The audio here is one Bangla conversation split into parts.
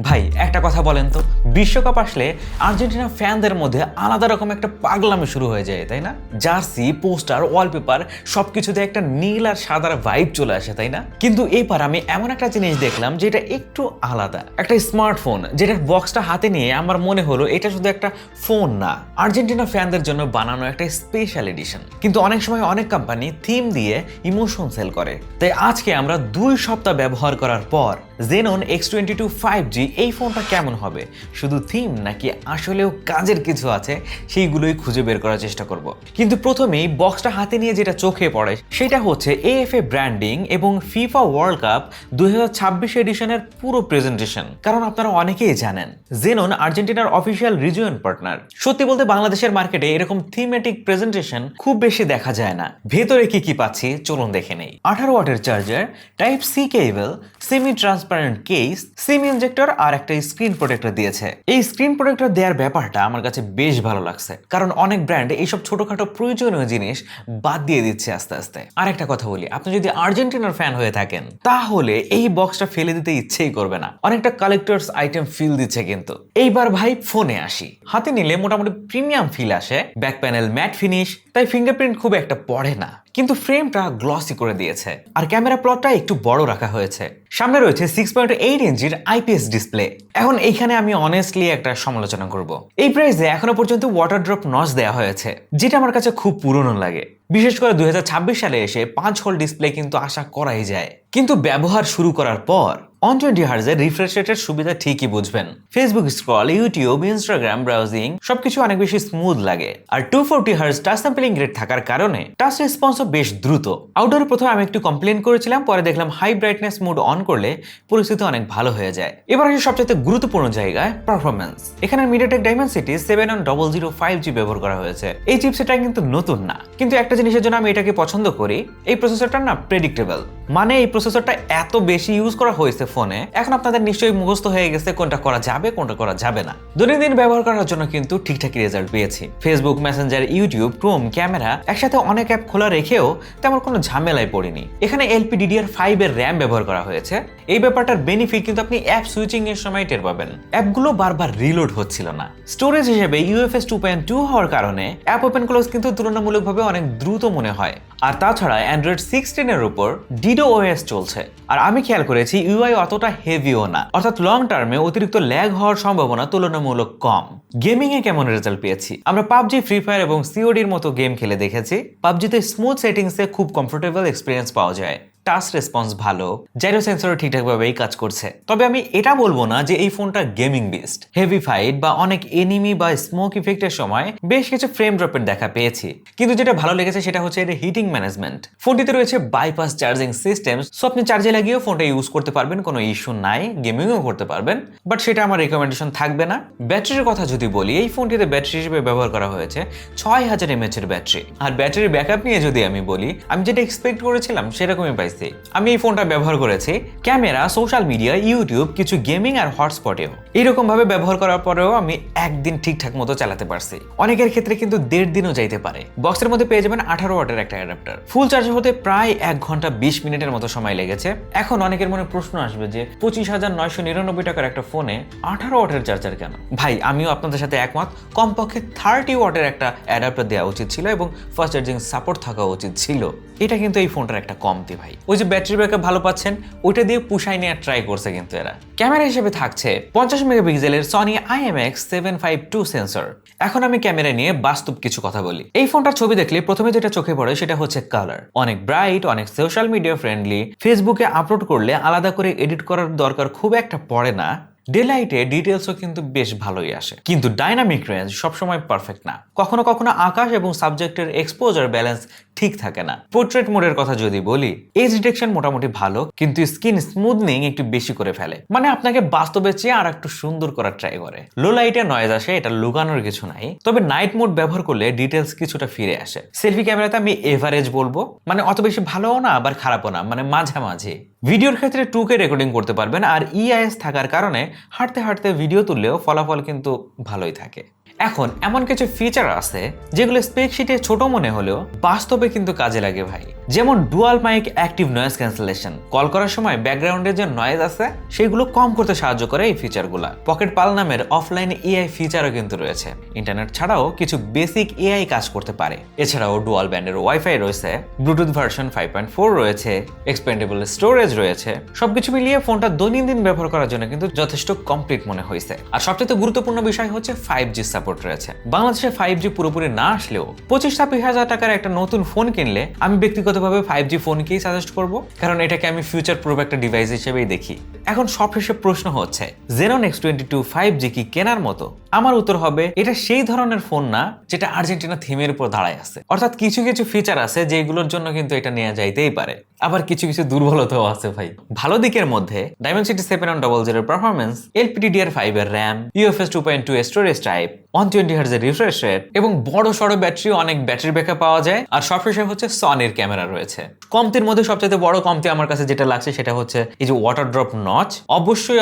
ভাই একটা কথা বলেন তো, বিশ্বকাপ আসলে আর্জেন্টিনা ফ্যানদের মধ্যে আলাদা রকম একটা পাগলামি শুরু হয়ে যায়, তাই না? জার্সি, পোস্টার, ওয়ালপেপার সবকিছুতে একটা নীল আর সাদার ভাইব চলে আসে, তাই না? কিন্তু এইবার আমি এমন একটা জিনিস দেখলাম যেটা একটু আলাদা, একটা স্মার্টফোন যেটার বক্সটা হাতে নিয়ে আমার মনে হলো এটা শুধু একটা ফোন না, আর্জেন্টিনা ফ্যানদের জন্য বানানো একটা স্পেশাল এডিশন। কিন্তু অনেক সময় অনেক কোম্পানি থিম দিয়ে ইমোশন সেল করে, তাই আজকে আমরা 2 সপ্তাহ ব্যবহার করার পর Xenon X22 5G এই ফোনটা কেমন হবে, শুধু থিম নাকি আসলেও কাজের কিছু আছে, সেইগুলোই খুঁজে বের করার চেষ্টা করব। কিন্তু প্রথমেই বক্সটা হাতে নিয়ে যেটা চোখে পড়ে সেটা হচ্ছে AFA ব্র্যান্ডিং এবং ফিফা ওয়ার্ল্ড কাপ 2026 এডিশনের পুরো প্রেজেন্টেশন। কারণ আপনারা অনেকেই জানেন Xenon আর্জেন্টিনার অফিসিয়াল রিজিয়ন পার্টনার। সত্যি বলতে বাংলাদেশের মার্কেটে এরকম থিমেটিক প্রেজেন্টেশন খুব বেশি দেখা যায় না। ভেতরে কি কি পাচ্ছি চলুন দেখে নেই। 18 ওয়াটের charger, type C cable, semi transparent case, SIM injector আর একটা স্ক্রিন প্রোটেক্টর দিয়েছে। এই স্ক্রিন প্রোটেক্টর দেওয়ার ব্যাপারটা আমার কাছে বেশ ভালো লাগছে, কারণ অনেক ব্র্যান্ড এইসব ছোটখাটো প্রয়োজনীয় জিনিস বাদ দিয়ে দিচ্ছে আস্তে আস্তে। আর একটা কথা বলি, আপনি যদি আর্জেন্টিনার ফ্যান হয়ে থাকেন তাহলে এই বক্সটা ফেলে দিতে ইচ্ছেই করবে না, অনেকটা কালেক্টরস আইটেম ফিল দিচ্ছে। কিন্তু এইবার ভাই ফোনে আসি। হাতে নিলে মোটামুটি প্রিমিয়াম ফিল আসে, ব্যাক প্যানেল ম্যাট ফিনিশ, তাই ফিঙ্গারপ্রিন্ট খুব একটা পড়ে না, কিন্তু ফ্রেমটা গ্লসি করে দিয়েছে আর ক্যামেরা প্লটটা একটু বড় রাখা হয়েছে। সামনে রয়েছে 6.8 ইঞ্চির IPS ডিসপ্লে। এখন এইখানে আমি অনেস্টলি একটা সমালোচনা করব। এই প্রাইসে এখনো পর্যন্ত ওয়াটার ড্রপ নচ দেওয়া হয়েছে, যেটা আমার কাছে খুব পুরনো লাগে। বিশেষ করে 2026 সালে এসে 5 হোল ডিসপ্লে কিন্তু আশা করাই যায়। কিন্তু ব্যবহার শুরু করার পর 120 হার্জের রিফ্রেশ রেটের সুবিধা ঠিকই বুঝবেন। Facebook scroll, YouTube, Instagram browsing সবকিছু অনেক বেশি স্মুথ লাগে। আর 240 হার্জ টাচ স্যাম্পলিং রেট থাকার কারণে টাচ রেসপন্সও বেশ দ্রুত। আউটডোরে প্রথমে আমি একটু কমপ্লেন করেছিলাম, পরে দেখলাম হাই ব্রাইটনেস মোড অন করলে পরিস্থিতি অনেক ভালো হয়ে যায়। এবার আসে সবচেয়ে গুরুত্বপূর্ণ জায়গায়, পারফরম্যান্স। এখানে MediaTek Dimensity 7105G ব্যবহার করা হয়েছে। এই চিপসেটটা কিন্তু নতুন না, কিন্তু একটা জিনিসের জন্য আমি এটাকে পছন্দ করি, এই প্রসেসরটা না প্রেডিক্টেবল। মানে এই প্রসেসরটা এত বেশি ইউজ করা হয়েছে ফোনে, এখন আপনাদের নিশ্চয়ই মুখস্থ হয়ে গেছে কোনটা করা যাবে কোনটা করা যাবে না। দৈনন্দিন ব্যবহার করার জন্য কিন্তু ঠিকঠাকই রেজাল্ট পেয়েছি। Facebook, Messenger, YouTube, Chrome, camera একসাথে অনেক অ্যাপ খোলা রেখেও তেমন কোনো ঝামেলায় পড়িনি। এখানে LPDDR5 এর র্যাম ব্যবহার করা হয়েছে। এই ব্যাপারটার বেনিফিট কিন্তু আপনি অ্যাপ সুইচিং এর সময় টের পাবেন। অ্যাপগুলো বারবার রিলোড হচ্ছিল না। স্টোরেজ হিসেবে UFS 2.2 হওয়ার কারণে অ্যাপ ওপেন ক্লোজ কিন্তু তুলনামূলকভাবে অনেক দ্রুত মনে হয়। আর তাছাড়া অ্যান্ড্রয়েড 16 এর উপর DDoS চলছে। আর আমি খেয়াল করেছি UI অতটা হেভিও না, অর্থাৎ লং টার্মে অতিরিক্ত ল্যাগ হওয়ার সম্ভাবনা তুলনামূলক কম। গেমিং এ কেমন রেজাল্ট পেয়েছি? আমরা PUBG, ফ্রি ফায়ার এবং COD এর মতো গেম খেলে দেখেছি। PUBG-তে স্মুথ সেটিংসে খুব কমফোর্টেবল এক্সপিরিয়েন্স পাওয়া যায়। টাচ রেসপন্স ভালো, জাইরো সেন্সরও ঠিকঠাকভাবেই কাজ করছে। তবে আমি এটা বলবো না যে এই ফোনটা গেমিং বেস্ট। হেভি ফাইট বা অনেক এনিমি বা স্মোক ইফেক্টের সময় বেশ কিছু ফ্রেম ড্রপের দেখা পেয়েছি, কিন্তু যেটা ভালো লেগেছে সেটা হচ্ছে এর হিটিং ম্যানেজমেন্ট। ফোনটিতে রয়েছে বাইপাস চার্জিং সিস্টেম, সো আপনি চার্জে লাগিয়েও ফোনটা ইউজ করতে পারবেন, কোনো ইস্যু নাই, গেমিংও করতে পারবেন। বাট সেটা আমার রেকমেন্ডেশন থাকবে না। ব্যাটারির কথা যদি বলি, এই ফোনটিতে ব্যাটারি হিসেবে ব্যবহার করা হয়েছে 6000 mAh এর ব্যাটারি। আর ব্যাটারির ব্যাকআপ নিয়ে যদি আমি বলি, আমি যেটা এক্সপেক্ট করেছিলাম সেরকমই পাইছি। আমি এই ফোনটা ব্যবহার করেছি ক্যামেরা, সোশ্যাল মিডিয়া, ইউটিউব, কিছু গেমিং আর হটস্পটেও। এইরকম ভাবে ব্যবহার করার পরেও আমি একদিন ঠিকঠাক মতো চালাতে পারছি। অনেকের ক্ষেত্রে কিন্তু 1.5 দিনও যাইতে পারে। বক্সের মধ্যে পেয়ে যাবেন 18 ওয়াটের একটা অ্যাডাপ্টার। ফুল চার্জ হতে প্রায় 1 ঘন্টা 20 মিনিটের মতো সময় লেগেছে। এখন অনেকের মনে প্রশ্ন আসবে যে 25,999 টাকার একটা ফোনে 18 ওয়াটের চার্জার কেন? ভাই আমিও আপনাদের সাথে একমত, কমপক্ষে 30 ওয়াটের একটা অ্যাডাপ্টার দেওয়া উচিত ছিল এবং ফাস্ট চার্জিং সাপোর্ট থাকা উচিত ছিল। এটা কিন্তু এই ফোনটার একটা কমতি ভাই। ওই যে ব্যাটারি ব্যাকআপ ভালো পাচ্ছেন, ওইটা দিয়ে পুষাই নেওয়ার ট্রাই করছে কিন্তু এরা। ক্যামেরা হিসেবে থাকছে 50 মেগাপিক্সেলের Sony IMX752 সেন্সর। এখন আমি ক্যামেরা নিয়ে বাস্তব কিছু কথা বলি। এই ফোনটার ছবি দেখলে প্রথমে যেটা চোখে পড়ে সেটা হচ্ছে কালার। অনেক ব্রাইট, অনেক সোশ্যাল মিডিয়া ফ্রেন্ডলি। ফেসবুকে আপলোড করলে আলাদা করে এডিট করার দরকার খুব একটা পড়ে না। ডে লাইটে ডিটেলসও কিন্তু বেশ ভালোই আসে, কিন্তু ডাইনামিক রেঞ্জ সবসময় পারফেক্ট না। কখনো কখনো আকাশ এবং সাবজেক্টের এক্সপোজার ব্যালেন্স ঠিক থাকে না। পোর্ট্রেট মোডের কথা যদি বলি, এজ ডিটেকশন মোটামুটি ভালো, কিন্তু স্কিন স্মুথনিং একটু বেশি করে ফেলে। মানে আপনাকে বাস্তবের চেয়ে আর একটু সুন্দর করার ট্রাই করে। লো লাইটে নয়েজ আসে, এটা লুকানোর কিছু নাই। তবে নাইট মোড ব্যবহার করলে ডিটেলস কিছুটা ফিরে আসে। সেলফি ক্যামেরাতে আমি এভারেজ বলবো, মানে অত বেশি ভালোও না আবার খারাপও না, মানে মাঝামাঝি। ভিডিওর ক্ষেত্রে 2K রেকর্ডিং করতে পারবেন, আর EIS থাকার কারণে হাঁটতে হাঁটতে ভিডিও তুললেও ফলাফল কিন্তু ভালোই থাকে। এখন এমন কিছু ফিচার আছে যেগুলো স্পেক শিটে ছোট মনে হলেও বাস্তবে কিন্তু কাজে লাগে ভাই। যেমন dual mic active noise cancellation, call করার সময় ব্যাকগ্রাউন্ডে যে নয়েজ আছে সেগুলো কম করতে সাহায্য করে এই ফিচারগুলো। পকেট পাল নামের অফলাইন এআই ফিচারও কিন্তু রয়েছে, ইন্টারনেট ছাড়াও কিছু বেসিক এআই কাজ করতে পারে। এছাড়াও ডুয়াল ব্যান্ডের ওয়াইফাই রয়েছে, ব্লুটুথ ভার্সন 5.4 রয়েছে, এক্সপেন্ডেবল স্টোরেজ রয়েছে। সবকিছু মিলিয়ে ফোনটা দৈনন্দিন ব্যবহার করার জন্য কিন্তু যথেষ্ট কমপ্লিট মনে হয়েছে। আর সবচেয়ে গুরুত্বপূর্ণ বিষয় হচ্ছে 5G সাপোর্ট রয়েছে। বাংলাদেশে 5G পুরোপুরি না আসলেও 25-26 হাজার টাকার একটা নতুন ফোন কিনলে আমি ব্যক্তিগতভাবে 5G ফোনকেই সাজেস্ট করব, কারণ এটাকে আমি ফিউচার প্রুফ একটা ডিভাইস হিসেবেই দেখি। এখন সবশেষে প্রশ্ন হচ্ছে Xenon X22 5G কি কেনার মতো? আমার উত্তর হবে এটা সেই ধরনের ফোন না যেটা আর্জেন্টিনা থিমের উপর দাঁড়ায় আছে। অর্থাৎ কিছু কিছু ফিচার আছে যেগুলোর জন্য কিন্তু এটা নেওয়া যাইতেই পারে, আবার কিছু কিছু দুর্বলতাও আছে ভাই। ভালো দিকের মধ্যে Dimensity 7100 এর পারফরম্যান্স, LPDDR5 এর RAM, UFS 2.2 এর স্টোরেজ টাইপ, 120 Hz এর রিফ্রেশ রেট এবং বড় সড়ো ব্যাটারি, অনেক ব্যাটারি ব্যাকআপ পাওয়া যায়। আর সবশেষে হচ্ছে সনির ক্যামেরা রয়েছে। কমতির মধ্যে সবচেয়ে বড় কমতি আমার কাছে যেটা লাগছে সেটা হচ্ছে এই যে ওয়াটার ড্রপ নচ। অবশ্যই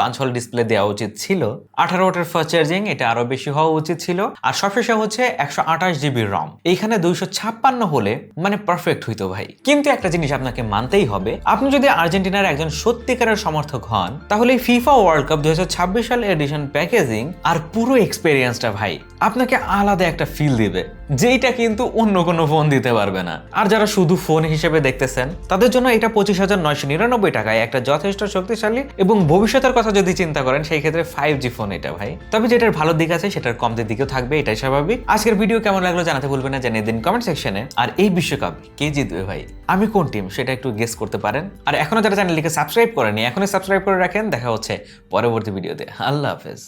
5 ডিসপ্লে দেওয়া উচিত ছিল। 18 ওয়াটের ফাস্ট চার্জিং, এটা আরো বেশি হওয়া উচিত ছিল। আর সবশেষে হচ্ছে 128 GB ROM, এইখানে 256 হলে মানে পারফেক্ট হইতো ভাই। কিন্তু একটা জিনিস আপনাকে মানতেই হবে, আপনি যদি আর্জেন্টিনার একজন সত্যিকারের সমর্থক হন তাহলে ফিফা ওয়ার্ল্ড কাপ 2026 সাল এডিশন প্যাকেজিং আর পুরো এক্সপেরিয়েন্সটা ভাই আপনাকে আলাদা একটা ফিল দিবে, যেটা কিন্তু অন্য কোনো ফোন দিতে পারবে না। আর যারা শুধু ফোন হিসেবে দেখতেছেন তাদের জন্য এটা 25,999 টাকায় একটা যথেষ্ট শক্তিশালী এবং ভবিষ্যতের কথা যদি চিন্তা করেন সেই ক্ষেত্রে 5G ফোন এটা ভাই। তবে যেটার ভালো দিক আছে সেটার কম দিকেও থাকবে, এটাই স্বাভাবিক। আজকের ভিডিও কেমন লাগলো জানাতে ভুলবেন না, জানিয়ে দিন কমেন্ট সেকশনে। আর এই বিশ্বকাপ কে জিতবে ভাই, আমি কোন টিম সেটা একটু গেস করতে পারেন। আর এখনো যারা চ্যানেলটিকে সাবস্ক্রাইব করেনি এখনই সাবস্ক্রাইব করে রাখেন। দেখা হচ্ছে পরবর্তী ভিডিওতে। আল্লাহ হাফেজ।